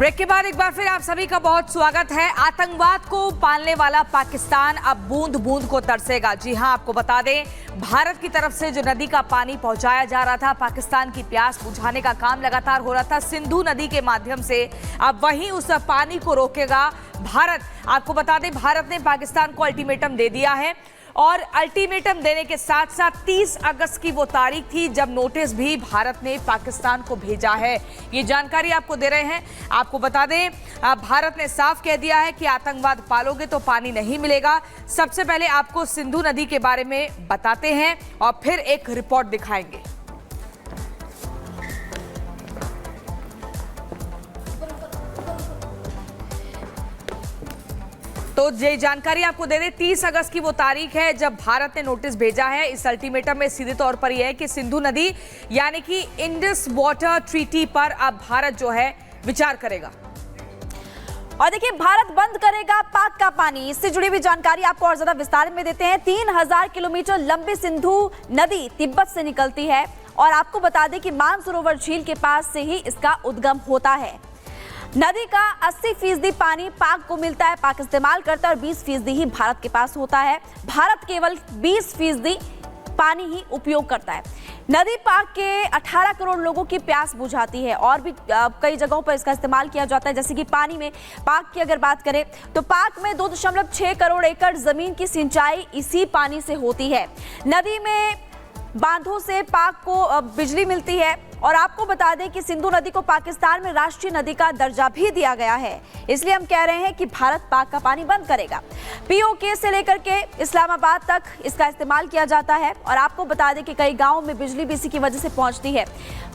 Break के बाद एक बार फिर आप सभी का बहुत स्वागत है। आतंकवाद को पालने वाला पाकिस्तान अब बूंद बूंद को तरसेगा। जी हां, आपको बता दें, भारत की तरफ से जो नदी का पानी पहुंचाया जा रहा था, पाकिस्तान की प्यास बुझाने का काम लगातार हो रहा था सिंधु नदी के माध्यम से, अब वहीं उस पानी को रोकेगा भारत। आपको बता दें, भारत ने पाकिस्तान को अल्टीमेटम दे दिया है और अल्टीमेटम देने के साथ साथ 30 अगस्त की वो तारीख थी जब नोटिस भी भारत ने पाकिस्तान को भेजा है। ये जानकारी आपको दे रहे हैं। आपको बता दें, भारत ने साफ कह दिया है कि आतंकवाद पालोगे तो पानी नहीं मिलेगा। सबसे पहले आपको सिंधु नदी के बारे में बताते हैं और फिर एक रिपोर्ट दिखाएंगे। तो ये जानकारी आपको दे दें, 30 अगस्त की वो तारीख है जब भारत ने नोटिस भेजा है। इस अल्टीमेटम में सीधे तौर पर यह है कि सिंधु नदी यानी कि इंडस वाटर ट्रीटी पर अब भारत जो है विचार करेगा। और देखिए, भारत बंद करेगा पाक का पानी। इससे जुड़ी हुई जानकारी आपको और ज्यादा विस्तार में देते हैं। 3000 किलोमीटर लंबी सिंधु नदी तिब्बत से निकलती है और आपको बता दें कि मानसरोवर झील के पास से ही इसका उद्गम होता है। नदी का 80% पानी पाक को मिलता है, पाक इस्तेमाल करता है और 20% ही भारत के पास होता है। भारत केवल 20% पानी ही उपयोग करता है। नदी पाक के 18 करोड़ लोगों की प्यास बुझाती है और भी कई जगहों पर इसका इस्तेमाल किया जाता है। जैसे कि पानी में पाक की अगर बात करें तो पाक में 2.6 करोड़ एकड़ जमीन की सिंचाई इसी पानी से होती है। नदी में बांधों से पाक को बिजली मिलती है और आपको बता दें कि सिंधु नदी को पाकिस्तान में राष्ट्रीय नदी का दर्जा भी दिया गया है। इसलिए हम कह रहे हैं कि भारत पाक का पानी बंद करेगा। पीओके से लेकर के इस्लामाबाद तक इसका इस्तेमाल किया जाता है और आपको बता दें कि कई गांवों में बिजली भी इसी की वजह से पहुंचती है।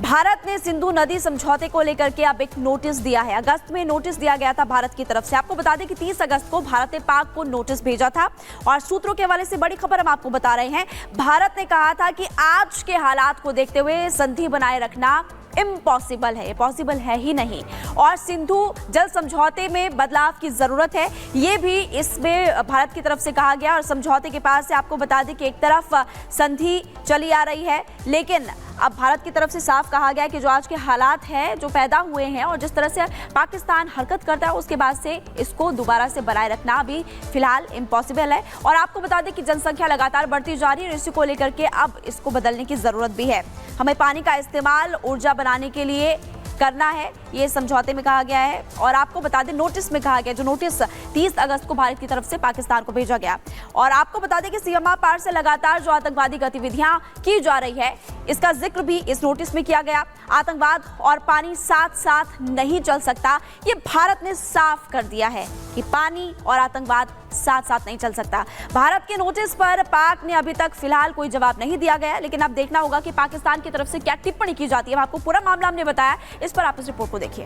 भारत ने सिंधु नदी समझौते को लेकर के अब एक नोटिस दिया है। अगस्त में नोटिस दिया गया था भारत की तरफ से। आपको बता दें कि 30 अगस्त को भारत ने पाक को नोटिस भेजा था और सूत्रों के हवाले से बड़ी खबर हम आपको बता रहे हैं। भारत ने कहा था कि आज के हालात को देखते हुए संधि बनाए रखना इम्पॉसिबल है, पॉसिबल है ही नहीं और सिंधु जल समझौते में बदलाव की जरूरत है। ये भी इसमें भारत की तरफ से कहा गया और समझौते के पास से आपको बता दें कि एक तरफ संधि चली आ रही है, लेकिन अब भारत की तरफ से साफ कहा गया है कि जो आज के हालात हैं जो पैदा हुए हैं और जिस तरह से पाकिस्तान हरकत करता है उसके बाद से इसको दोबारा से बनाए रखना अभी फिलहाल इम्पॉसिबल है। और आपको बता दें कि जनसंख्या लगातार बढ़ती जा रही है और इसी को लेकर के अब इसको बदलने की जरूरत भी है। हमें पानी का इस्तेमाल ऊर्जा बनाने के लिए करना है, ये समझौते में कहा गया है। और आपको बता दें, नोटिस में कहा गया, जो नोटिस 30 अगस्त को भारत की तरफ से पाकिस्तान को भेजा गया। और आपको बता दें कि सीमा पार से लगातार जो आतंकवादी गतिविधियां की जा रही है इसका जिक्र भी इस नोटिस में किया गया। आतंकवाद और पानी साथ साथ नहीं चल सकता, ये भारत ने साफ कर दिया है कि पानी और आतंकवाद साथ साथ नहीं चल सकता। भारत के नोटिस पर पाक ने अभी तक फिलहाल कोई जवाब नहीं दिया गया, लेकिन अब देखना होगा कि पाकिस्तान की तरफ से क्या टिप्पणी की जाती है। आपको पूरा मामला हमने बताया, इस पर आप इस रिपोर्ट को देखिए।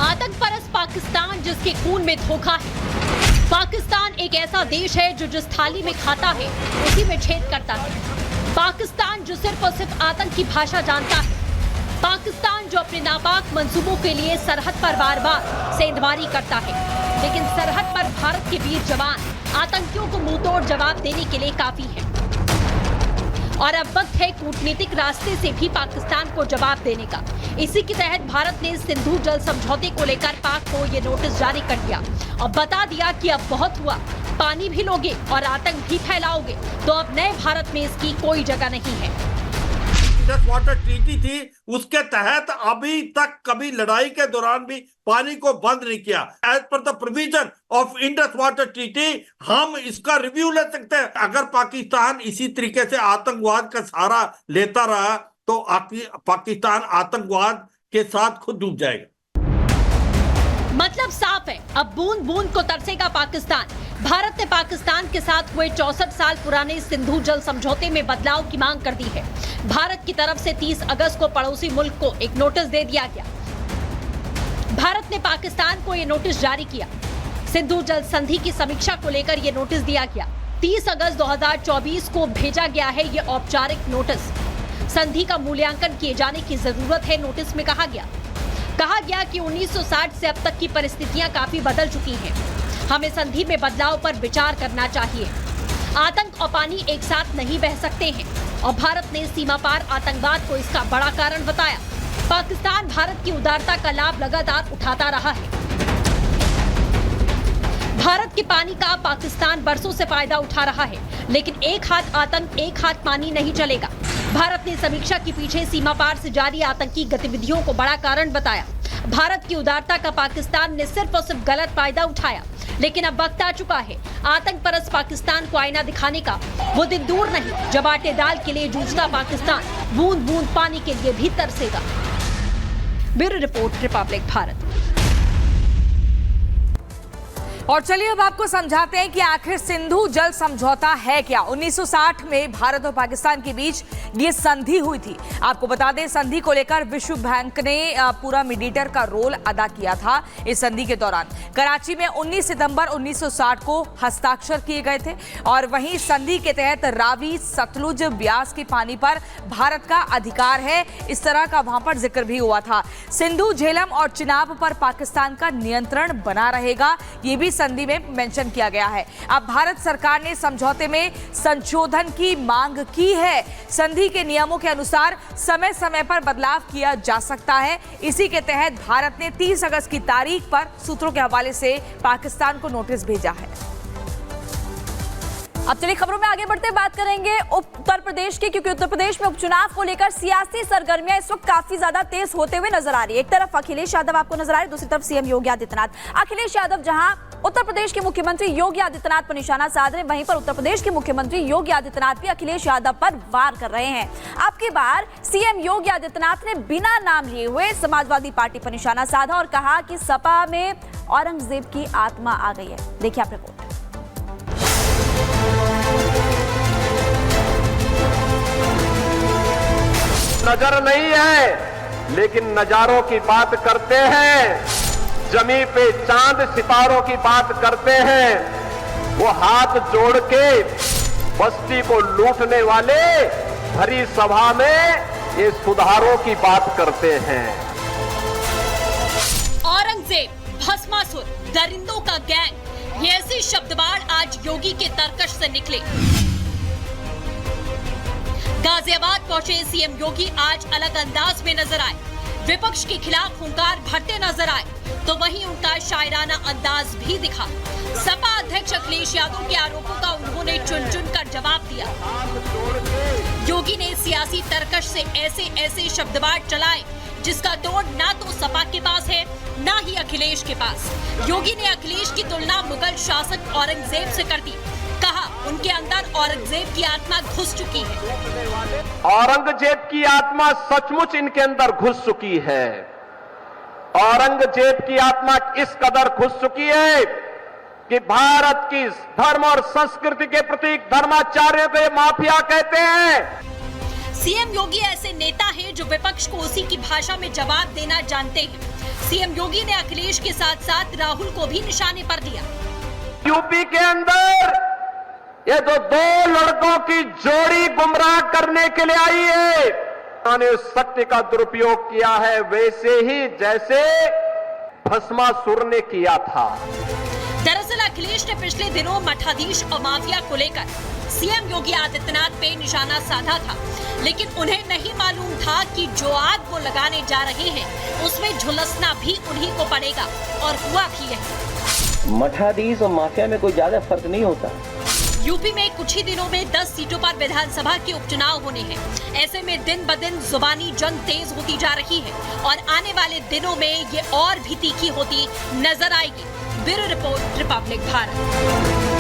आतंक परस्त पाकिस्तान जिसके खून में धोखा है। पाकिस्तान एक ऐसा देश है जो जिस थाली में खाता है उसी में छेद करता है। पाकिस्तान जो सिर्फ और सिर्फ आतंक की भाषा जानता है। पाकिस्तान जो अपने नापाक मंसूबों के लिए सरहद पर बार बार सेंधमारी करता है, लेकिन सरहद पर भारत के वीर जवान आतंकियों को मुंहतोड़ जवाब देने के लिए काफी है। और अब वक्त है कूटनीतिक रास्ते से भी पाकिस्तान को जवाब देने का। इसी के तहत भारत ने सिंधु जल समझौते को लेकर पाक को ये नोटिस जारी कर दिया और बता दिया कि अब बहुत हुआ, पानी भी लोगे और आतंक भी फैलाओगे तो अब नए भारत में इसकी कोई जगह नहीं है। इंडस वाटर ट्रीटी थी, उसके तहत अभी तक कभी लड़ाई के दौरान भी पानी को बंद नहीं किया। As per the provision of Indus water treaty हम इसका रिव्यू ले सकते हैं। अगर पाकिस्तान इसी तरीके से आतंकवाद का सहारा लेता रहा तो पाकिस्तान आतंकवाद के साथ खुद डूब जाएगा। मतलब साफ है, अब बूंद बूंद को तरसेगा पाकिस्तान। भारत ने पाकिस्तान के साथ हुए 64 साल पुराने सिंधु जल समझौते में बदलाव की मांग कर दी है। भारत की तरफ से 30 अगस्त को पड़ोसी मुल्क को एक नोटिस दे दिया गया। भारत ने पाकिस्तान को यह नोटिस जारी किया। सिंधु जल संधि की समीक्षा को लेकर यह नोटिस दिया गया। 30 अगस्त 2024 को भेजा गया है ये औपचारिक नोटिस। संधि का मूल्यांकन किए जाने की जरूरत है, नोटिस में कहा गया कि 1960 से अब तक की परिस्थितियां काफी बदल चुकी हैं। हमें संधि में बदलाव पर विचार करना चाहिए। आतंक और पानी एक साथ नहीं बह सकते हैं और भारत ने सीमा पार आतंकवाद को इसका बड़ा कारण बताया। पाकिस्तान भारत की उदारता का लाभ लगातार उठाता रहा है। भारत के पानी का पाकिस्तान बरसों से फायदा उठा रहा है, लेकिन एक हाथ आतंक एक हाथ पानी नहीं चलेगा। भारत ने समीक्षा के पीछे सीमा पार से जारी आतंकी गतिविधियों को बड़ा कारण बताया। भारत की उदारता का पाकिस्तान ने सिर्फ और सिर्फ गलत फायदा उठाया, लेकिन अब वक्त आ चुका है आतंक परस्त पाकिस्तान को आईना दिखाने का। वो दिन दूर नहीं जब आटे दाल के लिए जूझता पाकिस्तान बूंद बूंद पानी के लिए भी तरसेगा। Bureau report, republic Bharat. और चलिए अब आपको समझाते हैं कि आखिर सिंधु जल समझौता है क्या। 1960 में भारत और पाकिस्तान के बीच ये संधि हुई थी। आपको बता दें, संधि को लेकर विश्व बैंक ने पूरा मीडिएटर का रोल अदा किया था। इस संधि के दौरान कराची में 19 सितंबर 1960 को हस्ताक्षर किए गए थे और वहीं संधि के तहत रावी, सतलुज, ब्यास के पानी पर भारत का अधिकार है, इस तरह का वहां पर जिक्र भी हुआ था। सिंधु, झेलम और चिनाब पर पाकिस्तान का नियंत्रण बना रहेगा, ये भी संधि में मेंशन किया गया है। अब भारत सरकार ने समझौते में संशोधन की मांग की है। संधि के नियमों के अनुसार समय समय पर बदलाव किया जा सकता है। इसी के तहत भारत ने 30 अगस्त की तारीख पर सूत्रों के हवाले से पाकिस्तान को नोटिस भेजा है। अब चलिए खबरों में आगे बढ़ते बात करेंगे उत्तर प्रदेश की, क्योंकि उत्तर प्रदेश में उपचुनाव को लेकर सियासी सरगर्मियां इस वक्त काफी ज्यादा तेज होते हुए नजर आ रही है। एक तरफ अखिलेश यादव आपको नजर आ रहे, दूसरी तरफ सीएम योगी आदित्यनाथ। अखिलेश यादव जहां उत्तर प्रदेश के मुख्यमंत्री योगी आदित्यनाथ पर निशाना साध रहे, वहीं पर उत्तर प्रदेश के मुख्यमंत्री योगी आदित्यनाथ भी अखिलेश यादव पर वार कर रहे हैं। अब की बार सीएम योगी आदित्यनाथ ने बिना नाम लिए हुए समाजवादी पार्टी पर निशाना साधा और कहा कि सपा में औरंगजेब की आत्मा आ गई है। देखिए आप रिपोर्ट। नजर नहीं है, लेकिन नजारों की बात करते हैं। जमीन पे चांद सितारों की बात करते हैं। वो हाथ जोड़ के बस्ती को लूटने वाले भरी सभा में ये सुधारों की बात करते हैं। औरंगजेब, भस्मासुर, दरिंदों का गैंग, ये ऐसे शब्दबाड़ आज योगी के तरकश से निकले। गाजियाबाद पहुंचे सीएम योगी आज अलग अंदाज में नजर आए। विपक्ष के खिलाफ हुंकार भरते नजर आए, तो वहीं उनका शायराना अंदाज भी दिखा। सपा अध्यक्ष अखिलेश यादव के आरोपों का उन्होंने चुन चुन कर जवाब दिया। योगी ने सियासी तरकश से ऐसे शब्दबाड़ चलाए जिसका तोड़ ना तो सपा के पास है, ना ही अखिलेश के पास। योगी ने अखिलेश की तुलना मुगल शासक औरंगजेब से कर दी। कहा उनके अंदर औरंगजेब की आत्मा घुस चुकी है। औरंगजेब की आत्मा सचमुच इनके अंदर घुस चुकी है। औरंगजेब की आत्मा इस कदर घुस चुकी है कि भारत की धर्म और संस्कृति के प्रतीक धर्माचार्यों को ये माफिया कहते हैं। सीएम योगी ऐसे नेता हैं जो विपक्ष को उसी की भाषा में जवाब देना जानते हैं। सीएम योगी ने अखिलेश के साथ साथ राहुल को भी निशाने पर लिया। यूपी के अंदर ये तो दो लड़कों की जोड़ी गुमराह करने के लिए आई है। उन्होंने सत्य का दुरुपयोग किया है, वैसे ही जैसे भस्मासुर ने किया था। दरअसल अखिलेश ने पिछले दिनों मठाधीश और माफिया को लेकर सीएम योगी आदित्यनाथ पे निशाना साधा था, लेकिन उन्हें नहीं मालूम था कि जो आग वो लगाने जा रहे हैं उसमें झुलसना भी उन्हीं को पड़ेगा, और हुआ भी है। मठाधीश और माफिया में कोई ज्यादा फर्क नहीं होता। यूपी में कुछ ही दिनों में 10 सीटों पर विधानसभा के उपचुनाव होने हैं। ऐसे में दिन ब दिन जुबानी जंग तेज होती जा रही है और आने वाले दिनों में ये और भी तीखी होती नजर आएगी। Bureau report, republic Bharat.